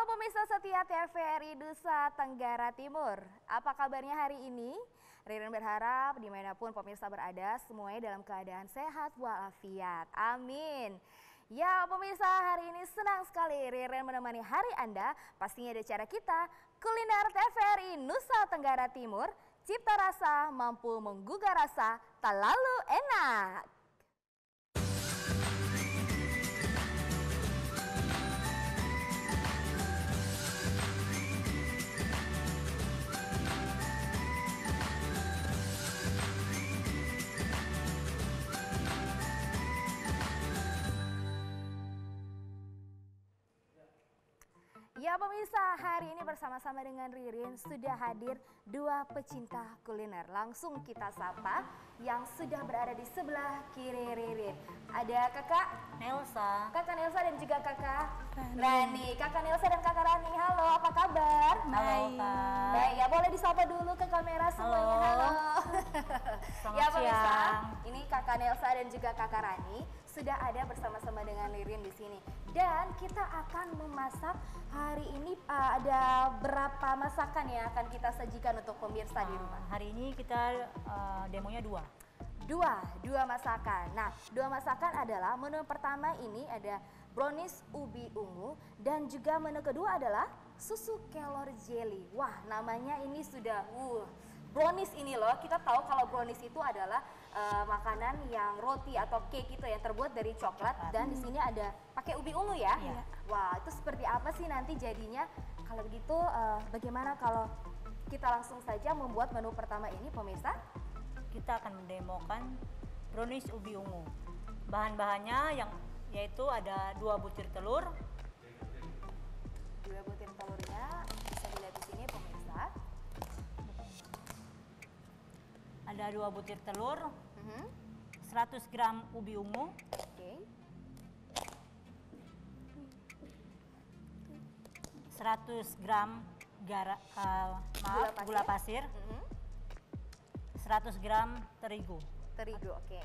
pemirsa setia TVRI Nusa Tenggara Timur, apa kabarnya hari ini? Ririn berharap dimanapun pemirsa berada semuanya dalam keadaan sehat walafiat. Amin. Ya pemirsa, hari ini senang sekali Ririn menemani hari Anda. Pastinya di acara kita Kuliner TVRI Nusa Tenggara Timur, cipta rasa mampu menggugah rasa tak lalu enak. Ya pemirsa, hari ini bersama-sama dengan Ririn sudah hadir dua pecinta kuliner. Langsung kita sapa yang sudah berada di sebelah kiri Ririn. Ada kakak Nelsa, kakak Nelsa dan juga kakak Rani. Kakak Nelsa dan kakak Rani, halo, apa kabar? halo Kak. Baik, ya boleh disapa dulu ke kamera semuanya. Halo. Selamat Ya pemirsa, siang. ini kakak Nelsa dan juga kakak Rani sudah ada bersama-sama dengan Ririn di sini. Dan kita akan memasak hari ini, ada berapa masakan yang akan kita sajikan untuk pemirsa di rumah? Hari ini kita demonya dua. Dua masakan. Nah, dua masakan adalah menu pertama ini ada brownies ubi ungu dan juga menu kedua adalah susu kelor jelly. Wah, namanya ini sudah brownies ini loh. Kita tahu kalau brownies itu adalah makanan yang roti atau cake itu yang terbuat dari coklat dan di sini ada pakai ubi ungu ya. Iya. Wah, itu seperti apa sih nanti jadinya? Kalau begitu bagaimana kalau kita langsung saja membuat menu pertama ini pemirsa? Kita akan mendemokan brownies ubi ungu. Bahan-bahannya yaitu ada 2 butir telur, 2 butir telurnya bisa dilihat di sini pemirsa. ada 2 butir telur, 100 gram ubi ungu, Oke. 100 gram gula pasir, 100 gram terigu. Terigu, oke.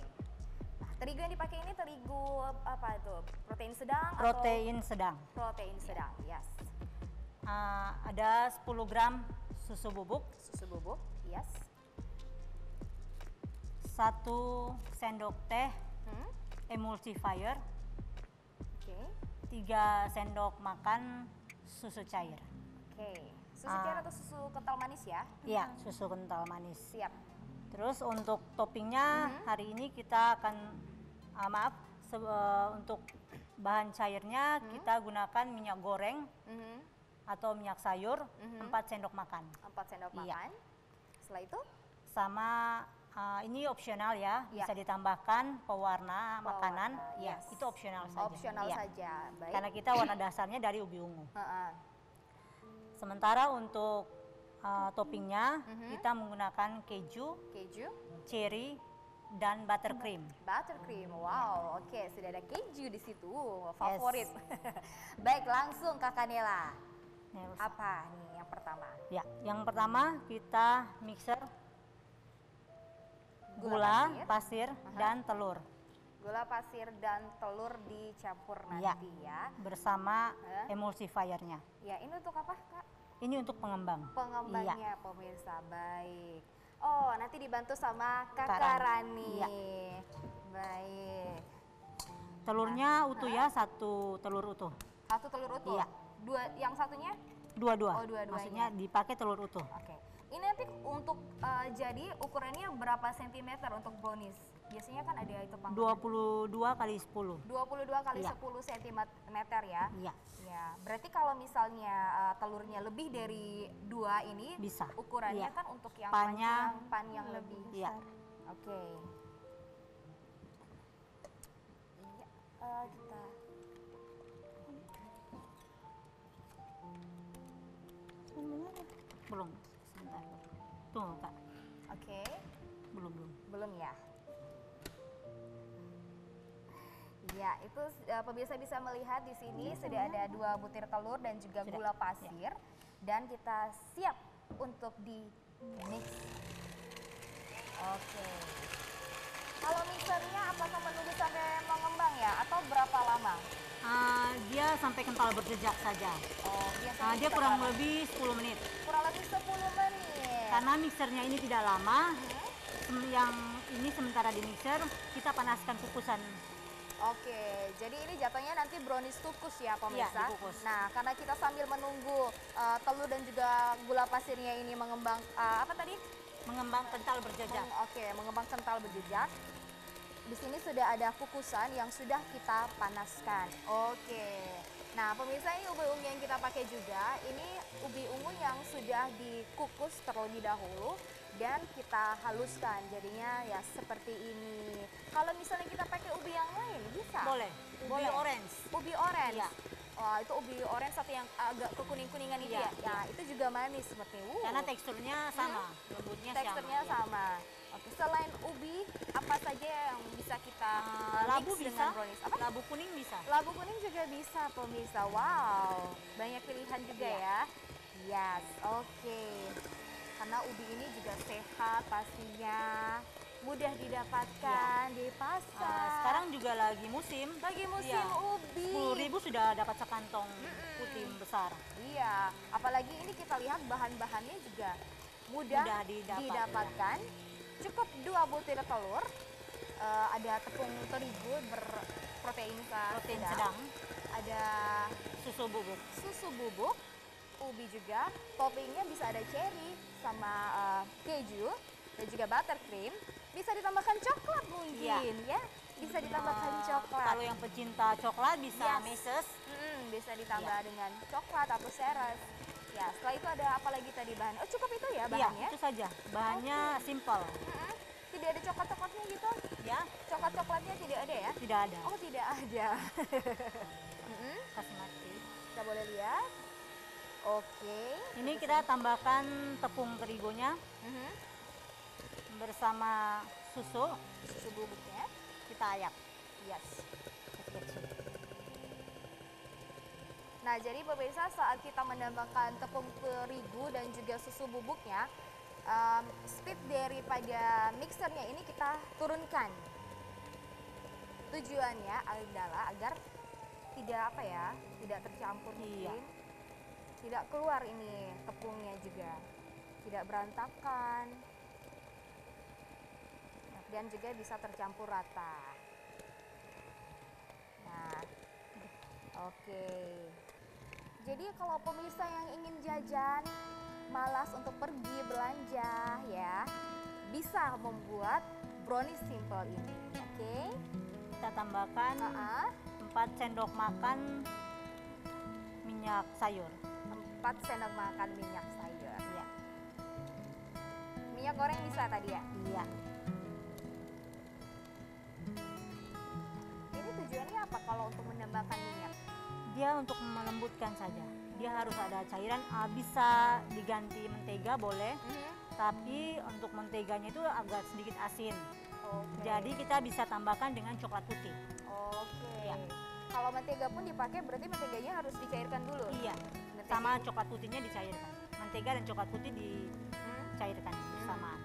Nah, terigu yang dipakai ini terigu apa itu? Protein sedang Protein sedang. atau protein sedang? Yes. Ada 10 gram susu bubuk, Susu bubuk, yes. 1 sendok teh emulsifier, Oke. 3 sendok makan susu cair. Oke. Susu cair atau susu kental manis ya? Iya, susu kental manis. Siap. Terus untuk toppingnya hari ini kita akan untuk bahan cairnya kita gunakan minyak goreng atau minyak sayur 4 sendok makan. 4 sendok Iya. makan. Setelah itu Sama ini opsional ya, Iya. bisa ditambahkan pewarna makanan. Ya, yes. itu opsional saja. opsional Iya. saja. Baik. Karena kita warna dasarnya dari ubi ungu. Heeh. Sementara untuk toppingnya kita menggunakan keju, Keju, cherry, dan buttercream. buttercream. Wow, oke, sudah ada keju di situ. Favorit. Baik, langsung Kakak Nela. Nelsa. Apa nih yang pertama? Ya, yang pertama kita mixer gula, pasir, dan telur. Gula pasir dan telur dicampur Ya, nanti ya. bersama emulsifiernya. Ya, ini untuk apa, Kak? Ini untuk pengembang. Pengembangnya, Iya. pemirsa. Baik. Oh, nanti dibantu sama Kakak Kak Rani. Iya. Baik. Telurnya utuh ya, 1 telur utuh. 1 telur utuh. Iya. Yang satunya? Dua-dua. Oh, dua-duanya. Maksudnya dipakai telur utuh. Oke. Ini nanti untuk jadi ukurannya berapa sentimeter untuk brownies? Biasanya kan ada itu panggung. 22 kali 10. 22 kali Iya. 10 cm ya. Iya. Ya, berarti kalau misalnya telurnya lebih dari 2 ini Bisa. ukurannya Iya. kan untuk yang Pannya pan yang lebih Iya. besar. Oke. Iya, kita Belum. Sebentar. Tunggu, Kak. Oke. Belum. Belum ya? Ya, itu pemirsa bisa melihat di sini sudah ada 2 butir telur dan juga Sudah. gula pasir dan kita siap untuk di mix. Oke. Kalau mixernya apakah menunggu sampai mengembang ya atau berapa lama? Dia sampai kental berjejak saja. Oh, Nah, biasanya dia berapa kurang lama? lebih 10 menit. Kurang lebih 10 menit. Karena mixernya ini tidak lama, Hmm? yang ini sementara di mixer kita panaskan kukusan. Oke, jadi ini jatuhnya nanti brownies kukus ya pemirsa. Iya, dikukus. Nah, karena kita sambil menunggu telur dan juga gula pasirnya ini mengembang, apa tadi? Mengembang kental berjejak. Oke, mengembang kental berjejak. Di sini sudah ada kukusan yang sudah kita panaskan. Oke. Nah, pemirsa, ini ubi ungu yang kita pakai juga. Ini ubi ungu yang sudah dikukus terlebih dahulu dan kita haluskan. Jadinya ya seperti ini. Kalau misalnya kita pakai ubi yang lain, bisa? Boleh. Ubi Boleh. orange. Ubi orange. Iya. Wah, itu ubi orange satu yang agak kekuning-kuningan itu Iya, ya. Ya, itu juga manis seperti. Karena teksturnya sama, lembutnya Teksturnya sama. Iya. sama. Oke, selain ubi, apa saja yang bisa kita Labu mix bisa, dengan brownies? Apa? labu kuning bisa. Labu kuning juga bisa, pemirsa. Wow, banyak pilihan juga Iya. ya. Yes, oke. Karena ubi ini juga sehat pastinya, mudah didapatkan di pasar. Sekarang juga lagi musim. lagi musim Iya. ubi. 10.000 sudah dapat sekantong putih besar. Iya, apalagi ini kita lihat bahan-bahannya juga mudah, Mudah didapat, didapatkan. Cukup 2 butir telur, ada tepung terigu berprotein sedang. ada Susu bubuk. susu bubuk, ubi juga, toppingnya bisa ada cherry sama keju dan juga buttercream. Bisa ditambahkan coklat mungkin Iya. ya, bisa ditambahkan coklat. Kalau yang pecinta coklat bisa Yes. meses. Bisa ditambah dengan coklat atau seres. Ya, setelah itu ada apa lagi tadi bahan? Oh, cukup itu ya Iya, bahannya? itu saja. Bahannya simple. Tidak ada coklat-coklatnya gitu? Ya, Coklat-coklatnya tidak ada ya? tidak ada. Oh, tidak ada. Kasih mati. Kita boleh lihat. Oke. Ini kita tambahkan tepung terigunya Mhm. bersama susu. Susu bubuknya. Kita ayak Yes. kecil-kecil. Nah, jadi pemirsa, saat kita menambahkan tepung terigu dan juga susu bubuknya, speed daripada mixernya ini kita turunkan. Tujuannya adalah agar tidak apa ya, tidak tercampur Iya. mungkin, tidak keluar ini tepungnya juga, tidak berantakan, dan juga bisa tercampur rata. Nah, oke. Jadi kalau pemirsa yang ingin jajan, malas untuk pergi belanja ya, bisa membuat brownies simple ini, oke? Kita tambahkan 4 sendok makan minyak sayur. 4 sendok makan minyak sayur. Iya. Minyak goreng bisa tadi ya? Iya. Ini tujuannya apa kalau untuk menambahkan minyak? Dia untuk melembutkan saja. Dia harus ada cairan. Bisa diganti mentega boleh, tapi untuk menteganya itu agak sedikit asin. Oke. Jadi kita bisa tambahkan dengan coklat putih. Oke. Iya. Kalau mentega pun dipakai berarti menteganya harus dicairkan dulu. Iya. Mentega- Sama coklat putihnya dicairkan. Mentega dan coklat putih Hmm? dicairkan bersamaan.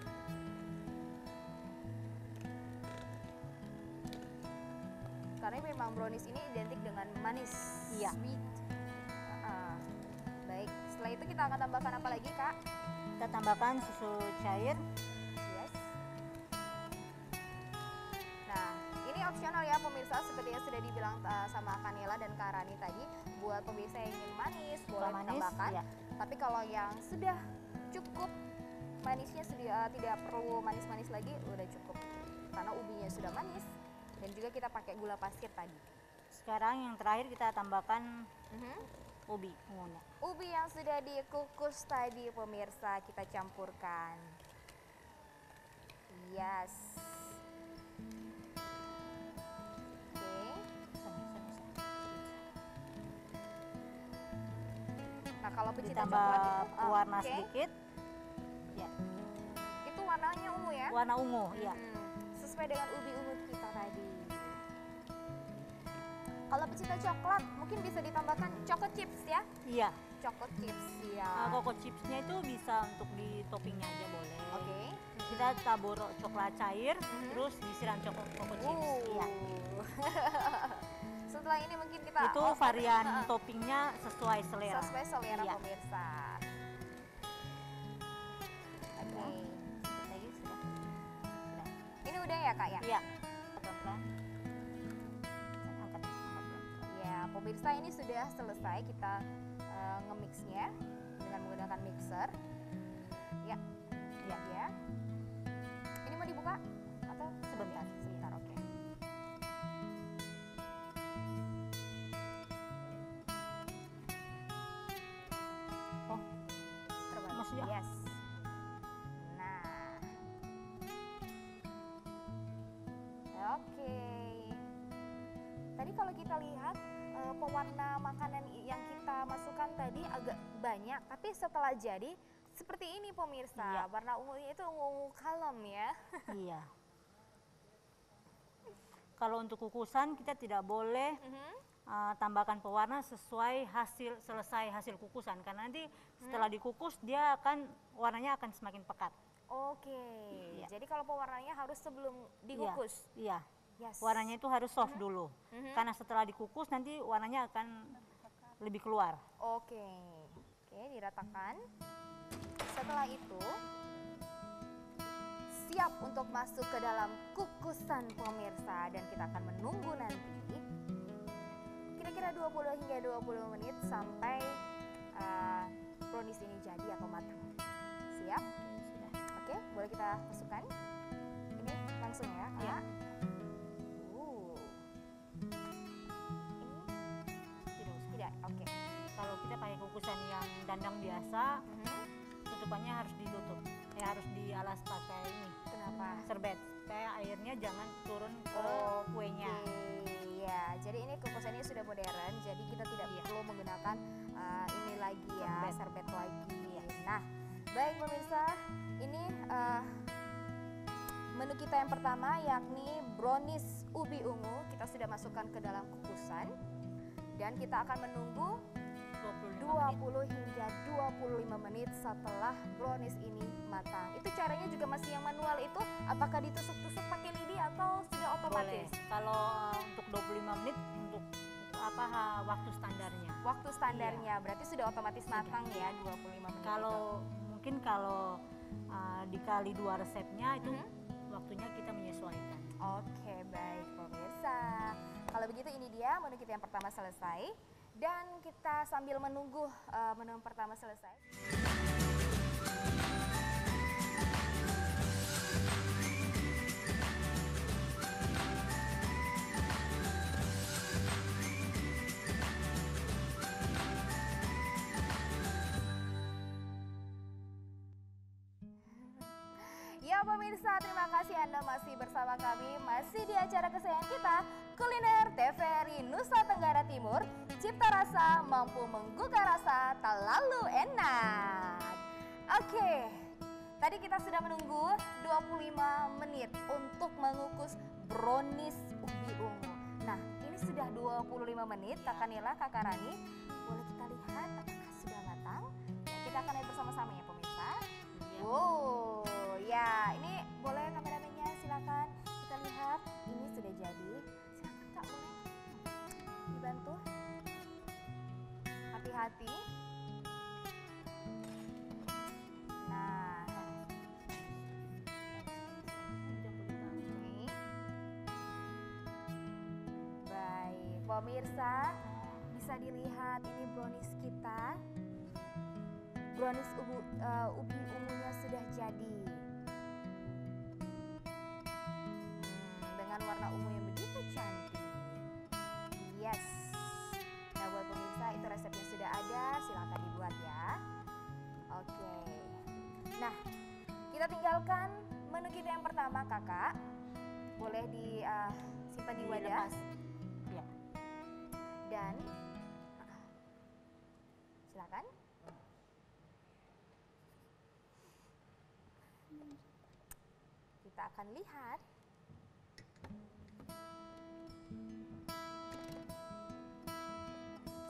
Karena memang brownies ini identik dengan manis, Iya. sweet. Baik, setelah itu kita akan tambahkan apa lagi, Kak? Kita tambahkan susu cair. Yes. Nah, ini opsional ya pemirsa, seperti yang sudah dibilang sama Kanela dan Kak Rani tadi. Buat pemirsa yang ingin manis, boleh manis, ditambahkan. iya. Tapi kalau yang sudah cukup manisnya, sudah tidak perlu manis-manis lagi, udah cukup. Karena ubinya sudah manis. Dan juga kita pakai gula pasir tadi. Sekarang yang terakhir kita tambahkan Mhm. ubi ungunya. Ubi yang sudah dikukus tadi pemirsa kita campurkan. Yes. Oke. Nah, kalau pecinta Ditambah coklat itu pewarna oke. sedikit. Ya, Itu warnanya ungu ya? warna ungu. Ya. Sesuai dengan ubi ungu kita tadi. Kalau pecinta coklat mungkin bisa ditambahkan choco chips ya? Iya. Choco chips ya. Coco chipsnya itu bisa untuk di toppingnya aja boleh. Oke. Kita tabur coklat cair, Mhm. terus disiram coco chips. Iya. setelah ini mungkin kita Itu varian toppingnya sesuai selera. sesuai selera Iya. pemirsa. Oke. Lagi sudah. Sudah. Ini udah ya Kak ya? Iya. Pelan-pelan. Angkat pelan-pelan. Ya, pemirsa ini sudah selesai kita nge-mixnya dengan menggunakan mixer. Ya, Iya. ya. Ini mau dibuka atau Sebentar. sebentar? Oke. Oh, Terbalik. Maksudnya? Yes. Nah. Oke. Tadi kalau kita lihat pewarna makanan yang kita masukkan tadi agak banyak, tapi setelah jadi seperti ini pemirsa. Iya. Warna ungunya itu ungu kalem ya. Iya. Kalau untuk kukusan kita tidak boleh tambahkan pewarna sesuai selesai hasil kukusan, karena nanti setelah dikukus dia warnanya akan semakin pekat. Oke. Iya. Jadi kalau pewarnanya harus sebelum dikukus. Iya. Yes. Warnanya itu harus soft dulu. Karena setelah dikukus nanti warnanya akan lebih keluar. Oke. Oke, diratakan. Setelah itu siap untuk masuk ke dalam kukusan pemirsa, dan kita akan menunggu nanti kira-kira 20 hingga 20 menit sampai brownies ini jadi atau matang. Siap? Sudah. Oke, boleh kita masukkan. Ini langsung ya, Kak. Iya. Ini tidak. Oke. Kalau kita pakai kukusan yang dandang biasa, tutupannya harus ditutup. Harus dialas pakai ini, Kenapa? serbet, supaya airnya jangan turun ke kuenya. Ya, jadi ini kukusannya sudah modern, jadi kita tidak perlu menggunakan ini lagi ya, serbet lagi. Nah, baik pemirsa, ini menu kita yang pertama yakni brownies ubi ungu. Kita sudah masukkan ke dalam kukusan dan kita akan menunggu 20 hingga 25 menit setelah brownies ini matang. Itu caranya juga masih yang manual itu, apakah ditusuk-tusuk pakai lidi atau sudah otomatis? Boleh. Kalau untuk 25 menit untuk waktu standarnya. Waktu standarnya berarti sudah otomatis matang ya 25 menit. Mungkin kalau dikali 2 resepnya itu waktunya kita menyesuaikan. Oke, baik pemirsa. Kalau begitu ini dia menu kita yang pertama selesai. Dan kita sambil menunggu menu pertama selesai. Ya pemirsa, terima kasih Anda masih bersama kami, masih di acara kesayangan kita, Kuliner TVRI Nusa Tenggara Timur. Cipta rasa mampu menggugah rasa, tak lalu enak. Oke, tadi kita sudah menunggu 25 menit untuk mengukus brownies ubi ungu. Nah, ini sudah 25 menit, Kakak Nila, Kakak Rani. Boleh kita lihat apakah sudah matang? Ya, kita akan lihat bersama-sama ya pemirsa. Wow, ya ini boleh kameramennya silakan kita lihat, ini sudah jadi. Silakan Kak, boleh dibantu. Hati-hati. Nah, oke. Baik, pemirsa bisa dilihat ini brownies kita. Brownies ubi ungunya sudah jadi. Dengan warna ungu yang begitu cantik. Yes. Nah, buat pemirsa itu resepnya sudah ada, silakan dibuat ya. Oke. Nah, kita tinggalkan menu kita yang pertama, Kakak. Boleh disimpan di wadah. Ya. Dan silakan. Kita akan lihat.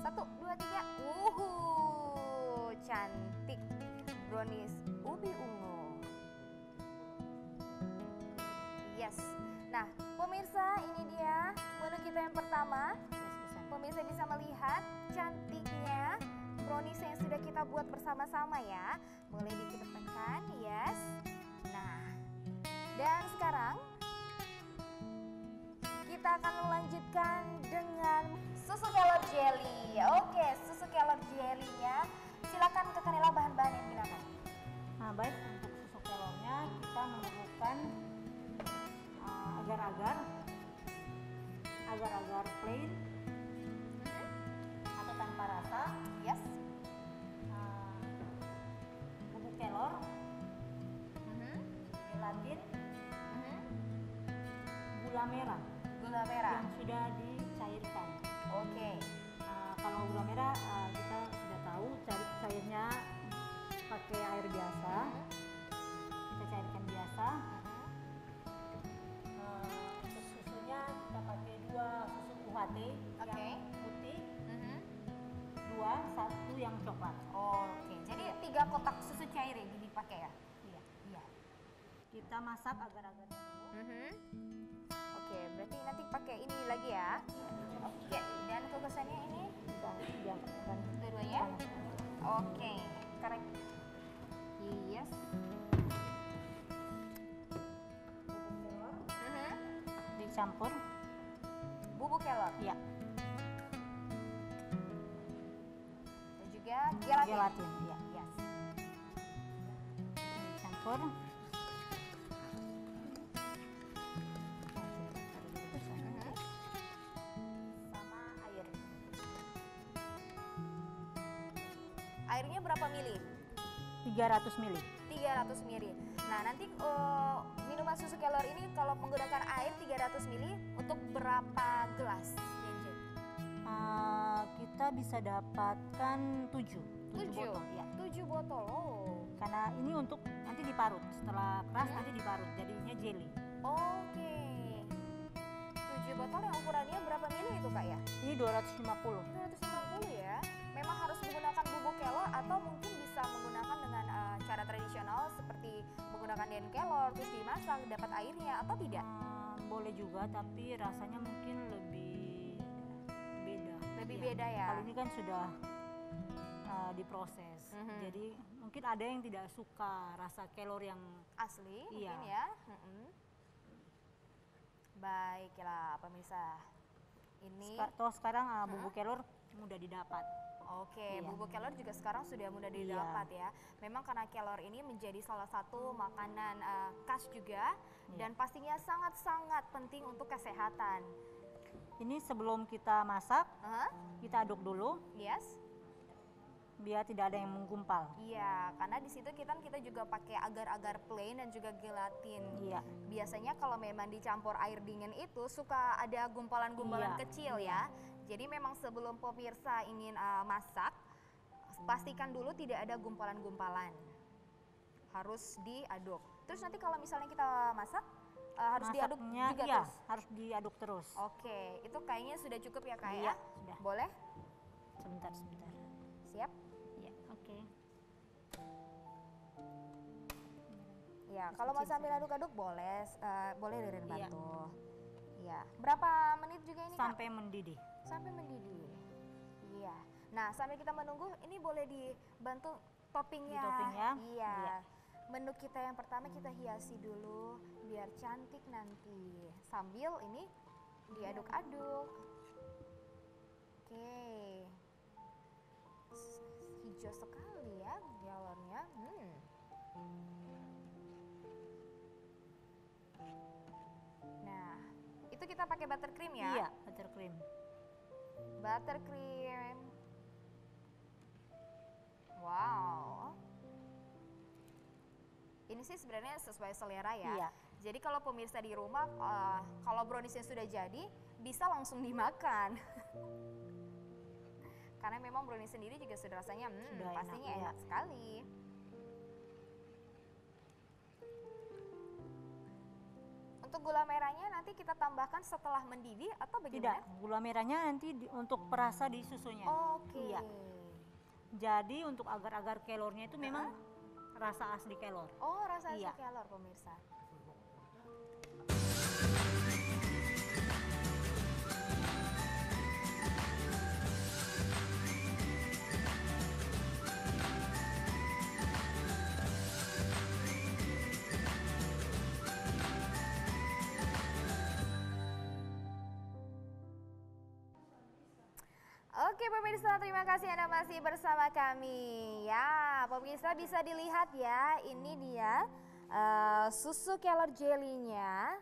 Satu, dua, tiga. Cantik brownies ubi ungu. Yes. Nah, pemirsa, ini dia menu kita yang pertama. pemirsa bisa melihat cantiknya brownies yang sudah kita buat bersama-sama ya. Boleh dikedepankan, yes. Nah, dan sekarang kita akan melanjutkan dengan susu kelor jelly. Oke, susu kelor jelly-nya. Silakan Kak Nela bahan-bahan yang digunakan. Nah, baik, untuk susu kelornya kita memerlukan agar-agar plain atau tanpa rasa, Yes. bubuk kelor, gelatin, gula merah Gula merah. yang sudah dicairkan. Oke. Kalau gula merah kita sudah tahu cairnya pakai air biasa, kita cairkan biasa. Untuk susunya kita pakai 2 susu UHT Oke. yang putih, 1 yang coklat. Oke, jadi 3 kotak susu cair yang dipakai ya? Iya. Iya. Kita masak agar-agar dulu. Oke, berarti nanti pakai ini lagi ya? Oke, dan kukusannya ini Kita diangkat dua-duanya? Oke, correct. Yes. dicampur. Bubuk kelor Iya, dan juga gelatin. gelatin. Iya. Yes. Dicampur. Sama air. Airnya berapa mili? 300 ml. 300 mili. Nah, nanti minuman susu kelor ini kalau menggunakan air 300 mili untuk berapa gelas? Yenjen? Kita bisa dapatkan 7 botol. Ya. 7 botol. Oh. Karena ini untuk nanti diparut. Setelah keras nanti diparut jadinya jelly. Oke. 7 botol yang ukurannya berapa mili itu Kak ya? Ini 250. 250 ya. Memang harus menggunakan bubuk kelor atau mungkin bisa menggunakan dengan cara tradisional seperti menggunakan den kelor terus dimasak dapat airnya atau tidak? Boleh juga tapi rasanya mungkin lebih beda. Lebih Iya. beda ya. Kalau ini kan sudah diproses. Jadi mungkin ada yang tidak suka rasa kelor yang Asli Iya. mungkin ya. Baiklah pemirsa. Ini toh sekarang bubuk kelor mudah didapat. Oke, Iya. bubuk kelor juga sekarang sudah mudah didapat ya. Memang karena kelor ini menjadi salah satu makanan khas juga dan pastinya sangat-sangat penting untuk kesehatan. Ini sebelum kita masak, kita aduk dulu Yes. biar tidak ada yang menggumpal. Iya, karena di situ kita juga pakai agar-agar plain dan juga gelatin. Iya. Biasanya kalau memang dicampur air dingin itu suka ada gumpalan-gumpalan Iya. kecil ya. Jadi memang sebelum pemirsa ingin masak, pastikan dulu tidak ada gumpalan-gumpalan. Harus diaduk. Terus nanti kalau misalnya kita masak, harus diaduk Masaknya, juga iya, terus? harus diaduk terus. Oke, itu kayaknya sudah cukup ya Kak Iya, ya? sudah. Boleh? Sebentar. Siap? Ya, oke. Ya, kalau mau sambil aduk-aduk boleh, boleh Ririn Iya. bantu. Iya. Berapa menit juga ini Kak? Sampai mendidih. Sampai mendidih. Iya. Nah, sambil kita menunggu, ini boleh dibantu toppingnya. Di topping ya? Iya. Iya. Menu kita yang pertama kita hiasi dulu biar cantik nanti. Sambil ini diaduk-aduk. Oke. Hijau sekali ya galonnya. Nah, itu kita pakai buttercream ya? Iya, buttercream. Buttercream. Wow. Ini sih sebenarnya sesuai selera ya. Iya. Jadi kalau pemirsa di rumah, kalau browniesnya sudah jadi, bisa langsung dimakan. Karena memang brownies sendiri juga sudah rasanya, Sudah pastinya enak, enak sekali. Untuk gula merahnya nanti kita tambahkan setelah mendidih atau Tidak, bagaimana? gula merahnya nanti untuk perasa di susunya. Oke. Iya. Jadi untuk agar-agar kelornya itu memang rasa asli kelor. Oh, rasa Iya. kelor pemirsa. Oke pemirsa, terima kasih Anda masih bersama kami. Ya, pemirsa bisa dilihat ya, ini dia susu kelor jelinya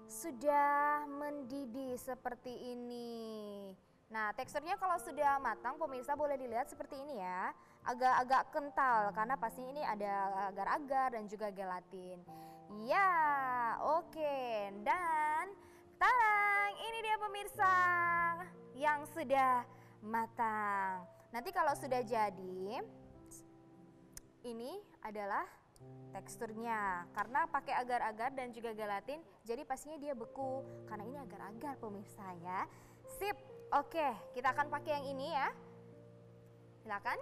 sudah mendidih seperti ini. Nah, teksturnya kalau sudah matang pemirsa boleh dilihat seperti ini ya. Agak-agak kental karena pasti ini ada agar-agar dan juga gelatin. Ya, oke. Dan tadang, ini dia pemirsa yang sudah matang. Nanti kalau sudah jadi, ini adalah teksturnya. Karena pakai agar-agar dan juga gelatin, jadi pastinya dia beku. Karena ini agar-agar pemirsa ya. Sip, oke, kita akan pakai yang ini ya. Silakan.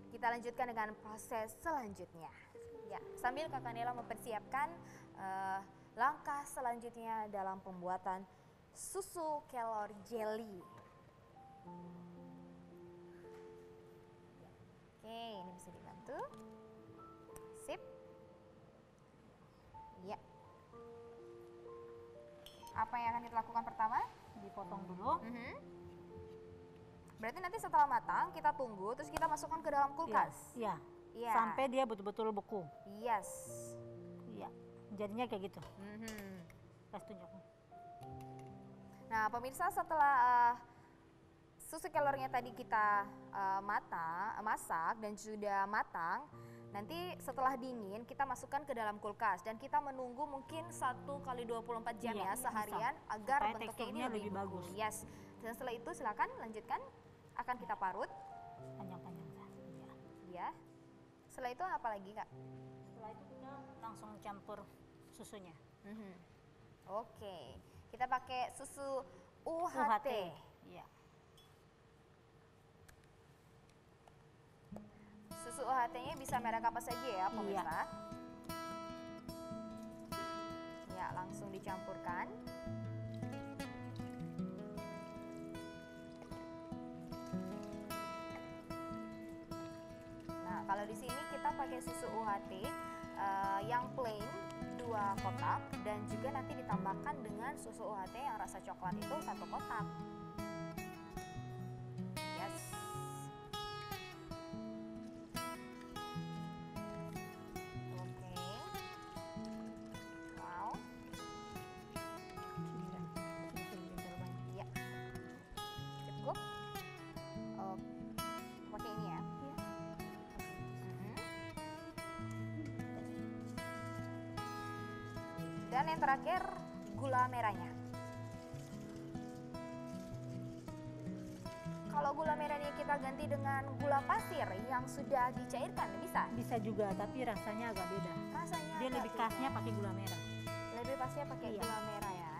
Kita lanjutkan dengan proses selanjutnya. Ya, sambil Kakak Nela mempersiapkan langkah selanjutnya dalam pembuatan susu kelor jelly. Oke, ini bisa dibantu. Sip. Ya. Apa yang akan kita lakukan pertama? Dipotong dulu. Berarti nanti setelah matang kita tunggu, terus kita masukkan ke dalam kulkas. Iya. Iya. Sampai dia betul-betul beku. Yes. Iya. Jadinya kayak gitu. Kasih tunjuk. Nah, pemirsa setelah susu kelornya tadi kita masak dan sudah matang, nanti setelah dingin kita masukkan ke dalam kulkas dan kita menunggu mungkin 1 kali 24 jam ya seharian agar supaya bentuknya ini teksturnya lebih bagus. Yes. Dan setelah itu silakan lanjutkan, akan kita parut. Panjang-panjang. Iya. Ya. Setelah itu apa lagi Kak? Setelah itu kita langsung campur susunya. Oke, kita pakai susu UHT. Iya. Susu UHT-nya bisa merek apa saja ya pemirsa? Ya, langsung dicampurkan. Nah, kalau di sini kita pakai susu UHT yang plain 2 kotak dan juga nanti ditambahkan dengan susu UHT yang rasa coklat itu 1 kotak. Yes. Oke. Wow. Iya. Cukup. Oh, pakai ini ya. Dan yang terakhir gula merahnya. Kalau gula merahnya kita ganti dengan gula pasir yang sudah dicairkan, bisa? Bisa juga, tapi rasanya agak beda. Rasanya Dia agak lebih beda. khasnya pakai gula merah. Lebih pasnya pakai Iya. gula merah ya.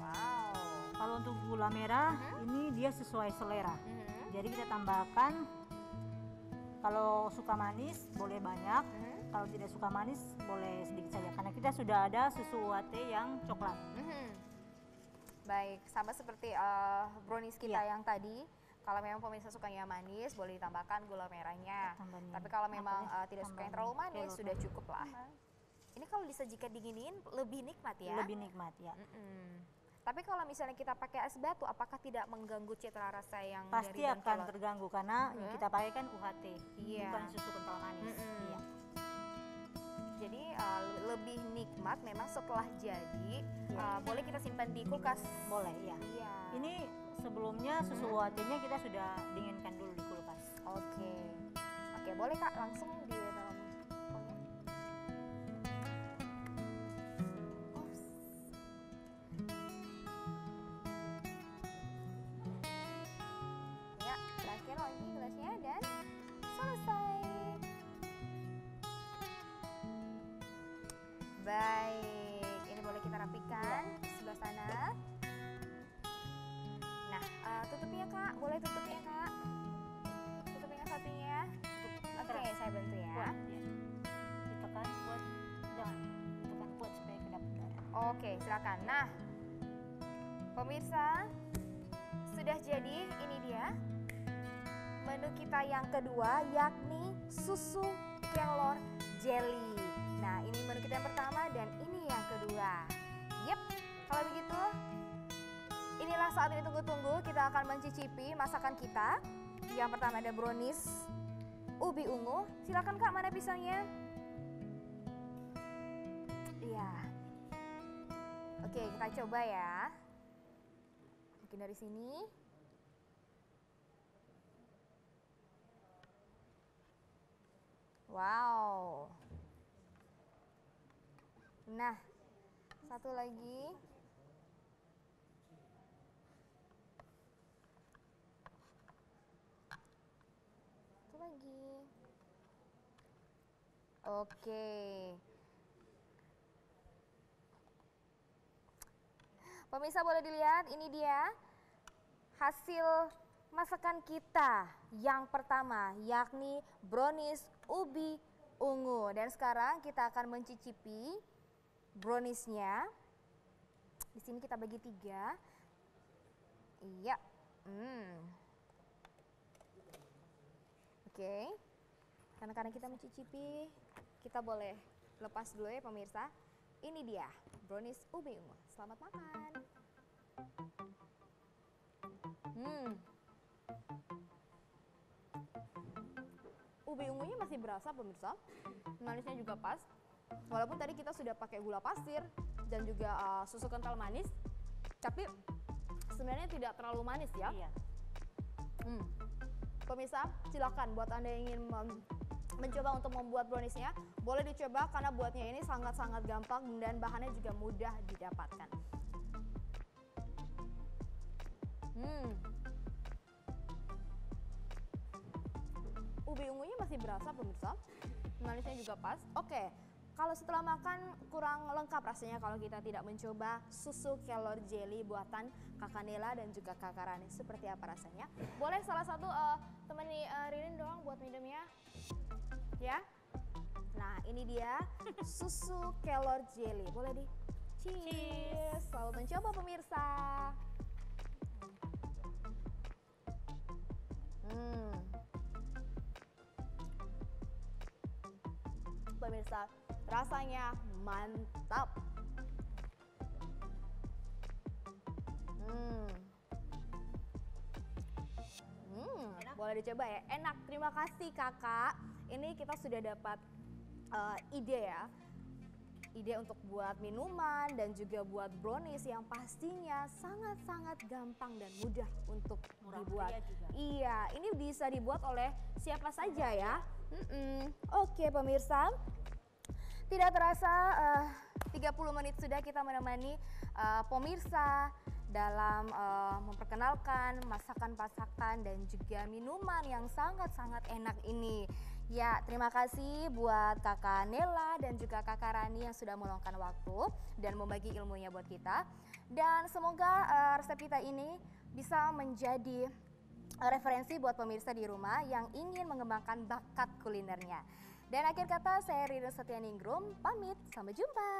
Wow. Kalau untuk gula merah, ini dia sesuai selera. Jadi kita tambahkan, kalau suka manis boleh banyak, kalau tidak suka manis boleh sedikit saja. Karena kita sudah ada susu UHT yang coklat. Baik, sama seperti brownies kita yang tadi. Kalau memang pemirsa sukanya manis, boleh ditambahkan gula merahnya. Tambahin. Tapi kalau memang tidak suka yang terlalu tambahin manis, telur. sudah cukup lah. Ini kalau disajikan dingin lebih nikmat ya. Lebih nikmat ya. Tapi kalau misalnya kita pakai es batu, apakah tidak mengganggu citra rasa yang Pasti dari dan akan kelor? terganggu karena yang kita pakai kan UHT, Iya. bukan susu kental manis. Iya. Jadi lebih nikmat memang setelah jadi. Boleh kita simpan di kulkas. Boleh ya. Iya. Ini sebelumnya susu UHT-nya kita sudah dinginkan dulu di kulkas. Oke. Oke, boleh Kak langsung di dalam pokoknya. Ups. Ya, terakhir lagi gelasnya dan selesai. Baik, ini boleh kita rapikan di sebelah sana. Nah, tutupnya Kak, boleh tutupnya Kak. Tutupnya yang satunya. Oke, saya bantu ya. Kuat ya. Ditekan kuat, jangan ditekan kuat supaya kedap udara. Oke, silakan. Nah, pemirsa, sudah jadi. Ini dia menu kita yang kedua, yakni susu kelor jelly. Nah, ini menu kita yang pertama dan ini yang kedua. Yep, kalau begitu ini akan mencicipi masakan kita. Yang pertama ada brownies ubi ungu. Silakan Kak, mana pisangnya? Iya. Oke, kita coba ya. Mungkin dari sini. Wow. Nah, satu lagi. Satu lagi. Oke. Pemirsa boleh dilihat, ini dia hasil masakan kita yang pertama, yakni brownies ubi ungu. Dan sekarang kita akan mencicipi browniesnya. Di sini kita bagi 3. Iya. Oke. Karena kita mencicipi, kita boleh lepas dulu ya pemirsa. Ini dia brownies ubi ungu. Selamat makan. Ubi ungunya masih berasa pemirsa, manisnya juga pas. Walaupun tadi kita sudah pakai gula pasir dan juga susu kental manis, tapi sebenarnya tidak terlalu manis ya. Iya. Pemirsa, silakan buat Anda yang ingin mencoba untuk membuat browniesnya, boleh dicoba karena buatnya ini sangat-sangat gampang dan bahannya juga mudah didapatkan. Ubi ungunya masih berasa pemirsa, manisnya juga pas. Oke, kalau setelah makan kurang lengkap rasanya kalau kita tidak mencoba susu kelor jelly buatan Kakak Nela dan juga Kakak Rani. Seperti apa rasanya? Boleh salah satu temani Ririn doang buat minumnya, ya. Nah, ini dia susu kelor jelly. Boleh di cheers. Selamat mencoba pemirsa. Pemirsa, rasanya mantap. Boleh dicoba ya, enak. Terima kasih Kakak. Ini kita sudah dapat ide ya. Ide untuk buat minuman dan juga buat brownies yang pastinya sangat-sangat gampang dan mudah untuk dibuat. Iya, ini bisa dibuat oleh siapa saja ya. Oke pemirsa, tidak terasa 30 menit sudah kita menemani pemirsa dalam memperkenalkan masakan-masakan dan juga minuman yang sangat-sangat enak ini. Ya, terima kasih buat Kakak Nela dan juga Kakak Rani yang sudah meluangkan waktu dan membagi ilmunya buat kita. Dan semoga resep kita ini bisa menjadi referensi buat pemirsa di rumah yang ingin mengembangkan bakat kulinernya. Dan akhir kata, saya Rina Setianingrum, pamit, sampai jumpa.